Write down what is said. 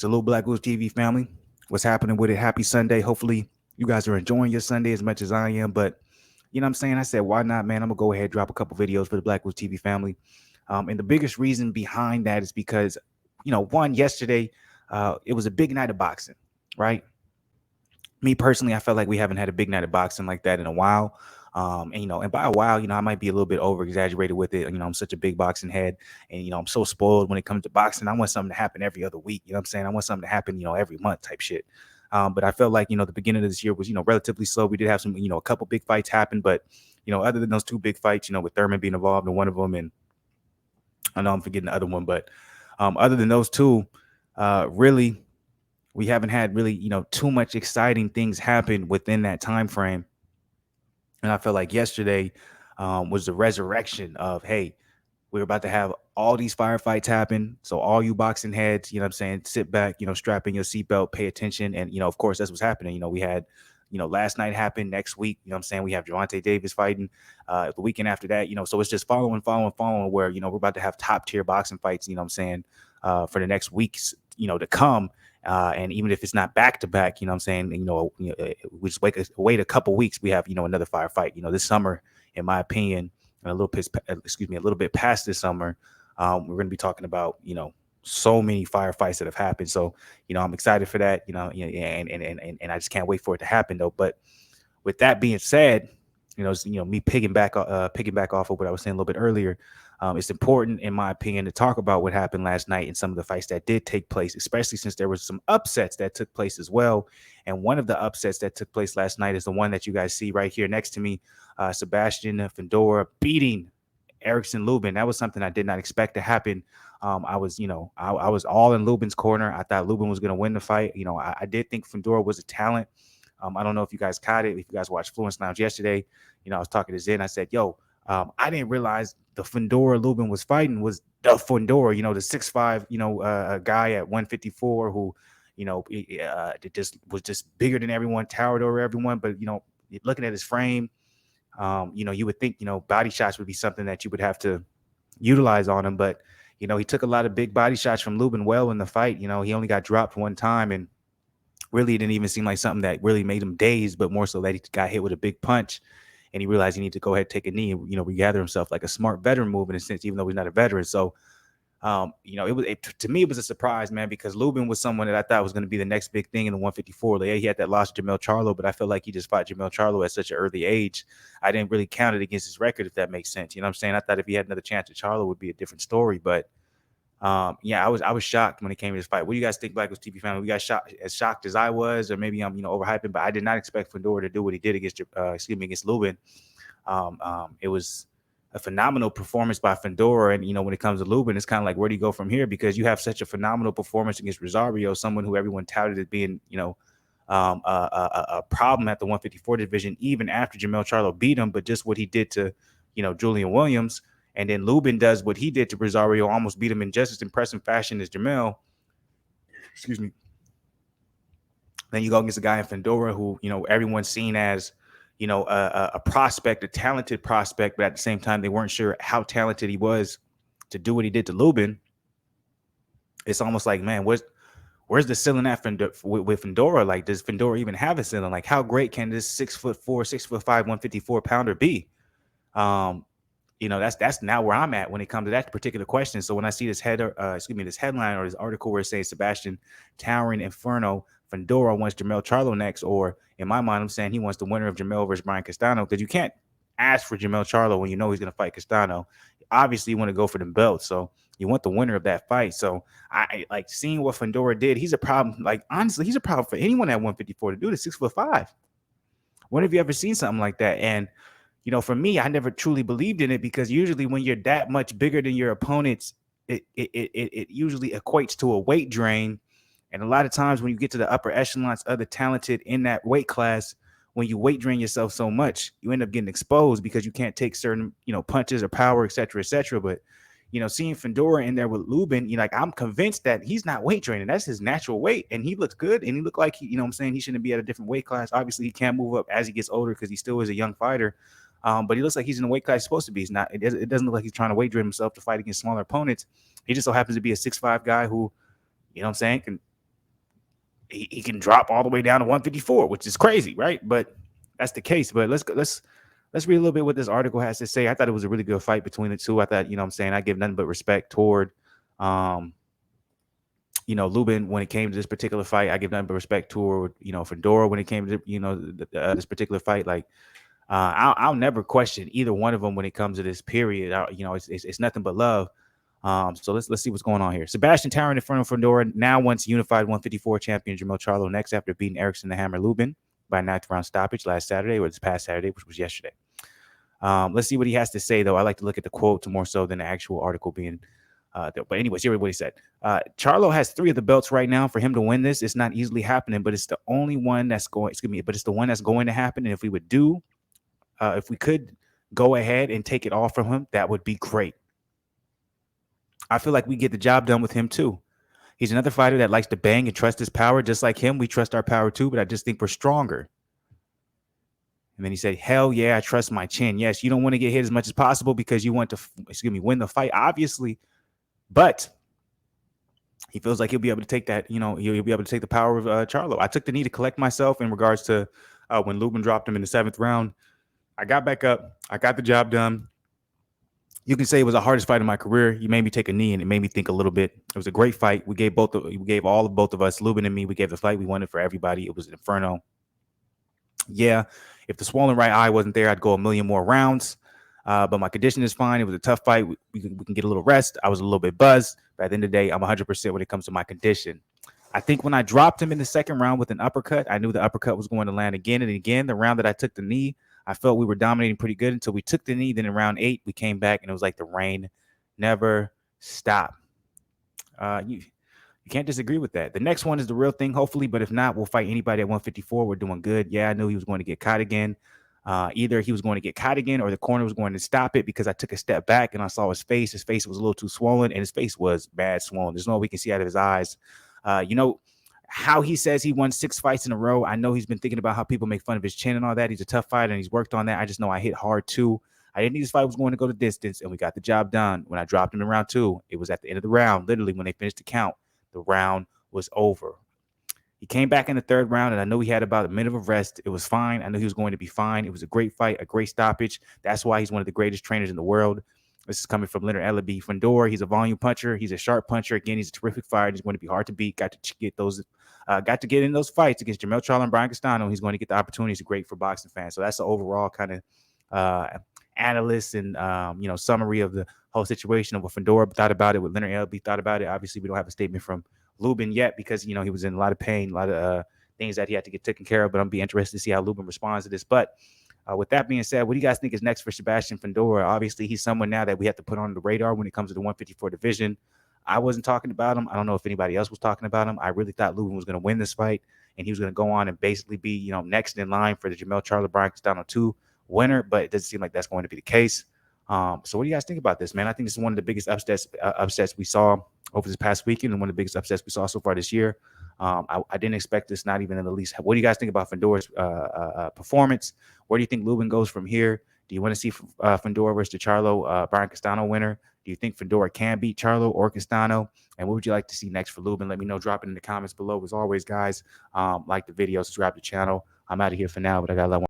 Salute Black Goose TV family. What's happening with it? Happy Sunday. Hopefully you guys are enjoying your Sunday as much as I am. But you know what I'm saying? I said, why not, man? I'm gonna go ahead and drop a couple videos for the Black Goose TV family. And the biggest reason behind that is because, one, yesterday, it was a big night of boxing, right? Me personally, I felt like we haven't had a big night of boxing like that in a while. And by a while, I might be a little bit over exaggerated with it. I'm such a big boxing head, and I'm so spoiled when it comes to boxing. I want something to happen every other week. You know what I'm saying? I want something to happen, every month type shit. But I felt like, the beginning of this year was, relatively slow. We did have some, a couple big fights happen, but other than those two big fights, with Thurman being involved in one of them, and I know I'm forgetting the other one, but other than those two, really, we haven't had really, too much exciting things happen within that time frame. And I felt like yesterday was the resurrection of, hey, we're about to have all these firefights happen. So all you boxing heads, you know what I'm saying, sit back, strap in your seatbelt, pay attention. And, of course, that's what's happening. We had, last night happened, next week, what I'm saying, we have Gervonta Davis fighting the weekend after that, so it's just following where, we're about to have top tier boxing fights, what I'm saying, for the next weeks, to come. And even if it's not back to back, what I'm saying, we just wait a couple weeks, we have, another firefight, this summer, in my opinion, a little bit past this summer, we're going to be talking about, so many firefights that have happened. So, I'm excited for that, and I just can't wait for it to happen though. But with that being said, me piggyback off of what I was saying a little bit earlier. It's important, in my opinion, to talk about what happened last night and some of the fights that did take place, especially since there was some upsets that took place as well. And one of the upsets that took place last night is the one that you guys see right here next to me, Sebastian Fundora beating Erickson Lubin. That was something I did not expect to happen. I was all in Lubin's corner. I thought Lubin was going to win the fight. I did think Fundora was a talent. I don't know if you guys caught it. If you guys watched Fluence Lounge yesterday, I was talking to Zen. I said, yo, I didn't realize the Fundora Lubin was fighting was the Fundora, the 6'5", guy at 154 who, just was just bigger than everyone, towered over everyone. But, looking at his frame, you would think, body shots would be something that you would have to utilize on him. But, he took a lot of big body shots from Lubin well in the fight. He only got dropped one time, and really it didn't even seem like something that really made him dazed, but more so that he got hit with a big punch. And he realized he needed to go ahead and take a knee and, regather himself, like a smart veteran move in a sense, even though he's not a veteran. So, to me, it was a surprise, man, because Lubin was someone that I thought was going to be the next big thing in the 154. Like, yeah, he had that loss to Jermell Charlo, but I felt like he just fought Jermell Charlo at such an early age. I didn't really count it against his record, if that makes sense. You know what I'm saying? I thought if he had another chance at Charlo, it would be a different story. But I was shocked when it came to this fight. What do you guys think, Black Goose TV family? We got shocked as I was, or maybe I'm overhyping, but I did not expect Fundora to do what he did against Lubin. It was a phenomenal performance by Fundora, and when it comes to Lubin, it's kind of like, where do you go from here? Because you have such a phenomenal performance against Rosario, someone who everyone touted as being a problem at the 154 division, even after Jermell Charlo beat him. But just what he did to Julian Williams. And then Lubin does what he did to Rosario, almost beat him in just as impressive fashion as Jermell. Excuse me. Then you go against a guy in Fundora who, everyone's seen as, a prospect, a talented prospect, but at the same time, they weren't sure how talented he was to do what he did to Lubin. It's almost like, man, where's the ceiling at with Fundora? Like, does Fundora even have a ceiling? Like, how great can this 6'4", 6'5", 154 pounder be? That's now where I'm at when it comes to that particular question. So when I see this this headline or this article where it says Sebastian Towering Inferno Fundora wants Jermell Charlo next, or in my mind, I'm saying he wants the winner of Jermell versus Brian Castano, because you can't ask for Jermell Charlo when you know he's going to fight Castano. Obviously, you want to go for the belt, so you want the winner of that fight. So I like seeing what Fundora did. He's a problem. Like, honestly, he's a problem for anyone at 154 to do. The 6'5". When have you ever seen something like that? And for me, I never truly believed in it, because usually when you're that much bigger than your opponents, it usually equates to a weight drain. And a lot of times when you get to the upper echelons, other talented in that weight class, when you weight drain yourself so much, you end up getting exposed because you can't take certain, punches or power, et cetera, et cetera. But, seeing Fundora in there with Lubin, I'm convinced that he's not weight draining. That's his natural weight. And he looks good. And he looked like, he shouldn't be at a different weight class. Obviously, he can't move up as he gets older because he still is a young fighter. But he looks like he's in the weight class he's supposed to be. He's not. It doesn't look like he's trying to weight drain himself to fight against smaller opponents. He just so happens to be a 6'5" guy who, can he can drop all the way down to 154, which is crazy, right? But that's the case. But let's read a little bit what this article has to say. I thought it was a really good fight between the two. I thought, you know what I'm saying, I give nothing but respect toward you know, Lubin when it came to this particular fight. I give nothing but respect toward, you know, Fundora when it came to, you know, this particular fight. Like, I'll never question either one of them when it comes to this period. You know, it's nothing but love. So let's see what's going on here. Sebastian Taran in front of Fundora, now once unified 154 champion Jermell Charlo next after beating Erickson the Hammer Lubin by 9th round stoppage last Saturday, or this past Saturday, which was yesterday. Let's see what he has to say, though. I like to look at the quote more so than the actual article being there. But anyways, here what he said. Charlo has 3 of the belts right now. For him to win this, it's not easily happening, but it's the only one that's going, but it's the one that's going to happen. And if we could go ahead and take it all from him, that would be great. I feel like we get the job done with him too. He's another fighter that likes to bang and trust his power. Just like him, we trust our power too, but I just think we're stronger. And then he said, hell yeah, I trust my chin. Yes, you don't want to get hit as much as possible because you want to, win the fight, obviously. But he feels like he'll be able to take that, you know, he'll be able to take the power of Charlo. I took the knee to collect myself in regards to when Lubin dropped him in the 7th round. I got back up. I got the job done. You can say it was the hardest fight of my career. You made me take a knee, and it made me think a little bit. It was a great fight. We gave both of us, Lubin and me, we gave the fight we wanted for everybody. It was an inferno. Yeah, if the swollen right eye wasn't there, I'd go a million more rounds. But my condition is fine. It was a tough fight. We can get a little rest. I was a little bit buzzed. But at the end of the day, I'm 100% when it comes to my condition. I think when I dropped him in the 2nd round with an uppercut, I knew the uppercut was going to land again and again. The round that I took the knee, I felt we were dominating pretty good until we took the knee. Then in round 8, we came back, and it was like the rain never stopped. You can't disagree with that. The next one is the real thing, hopefully. But if not, we'll fight anybody at 154. We're doing good. Yeah, I knew he was going to get caught again. Either he was going to get caught again or the corner was going to stop it because I took a step back and I saw his face. His face was a little too swollen, and his face was bad swollen. There's no way we can see out of his eyes. You know how he says he won 6 fights in a row. I know he's been thinking about how people make fun of his chin and all that. He's a tough fighter, and he's worked on that. I just know I hit hard, too. I didn't think this fight was going to go the distance, and we got the job done. When I dropped him in round 2, it was at the end of the round. Literally, when they finished the count, the round was over. He came back in the 3rd round, and I know he had about a minute of rest. It was fine. I knew he was going to be fine. It was a great fight, a great stoppage. That's why he's one of the greatest trainers in the world. This is coming from Leonard Ellaby. Fundora, he's a volume puncher. He's a sharp puncher. Again, he's a terrific fighter. He's going to be hard to beat. Got to get in those fights against Jermell Charlo and Brian Castano. He's going to get the opportunities. Great for boxing fans. So that's the overall kind of analyst and summary of the whole situation of what Fundora thought about it, what Leonard Ellaby thought about it. Obviously, we don't have a statement from Lubin yet because he was in a lot of pain, a lot of things that he had to get taken care of. But I'm be interested to see how Lubin responds to this. But with that being said, what do you guys think is next for Sebastian Fundora? Obviously, he's someone now that we have to put on the radar when it comes to the 154 division. I wasn't talking about him. I don't know if anybody else was talking about him. I really thought Lubin was going to win this fight, and he was going to go on and basically be, next in line for the Jermell Charlo Brian Castano 2 winner. But it doesn't seem like that's going to be the case. So what do you guys think about this, man? I think this is one of the biggest upsets we saw over this past weekend, and one of the biggest upsets we saw so far this year. I didn't expect this, not even in the least. What do you guys think about Fundora's performance? Where do you think Lubin goes from here? Do you want to see Fundora versus the Charlo Brian Castano winner? Do you think Fundora can beat Charlo or Castano? And what would you like to see next for Lubin? Let me know. Drop it in the comments below. As always, guys, like the video, subscribe to the channel. I'm out of here for now, but I got a lot more.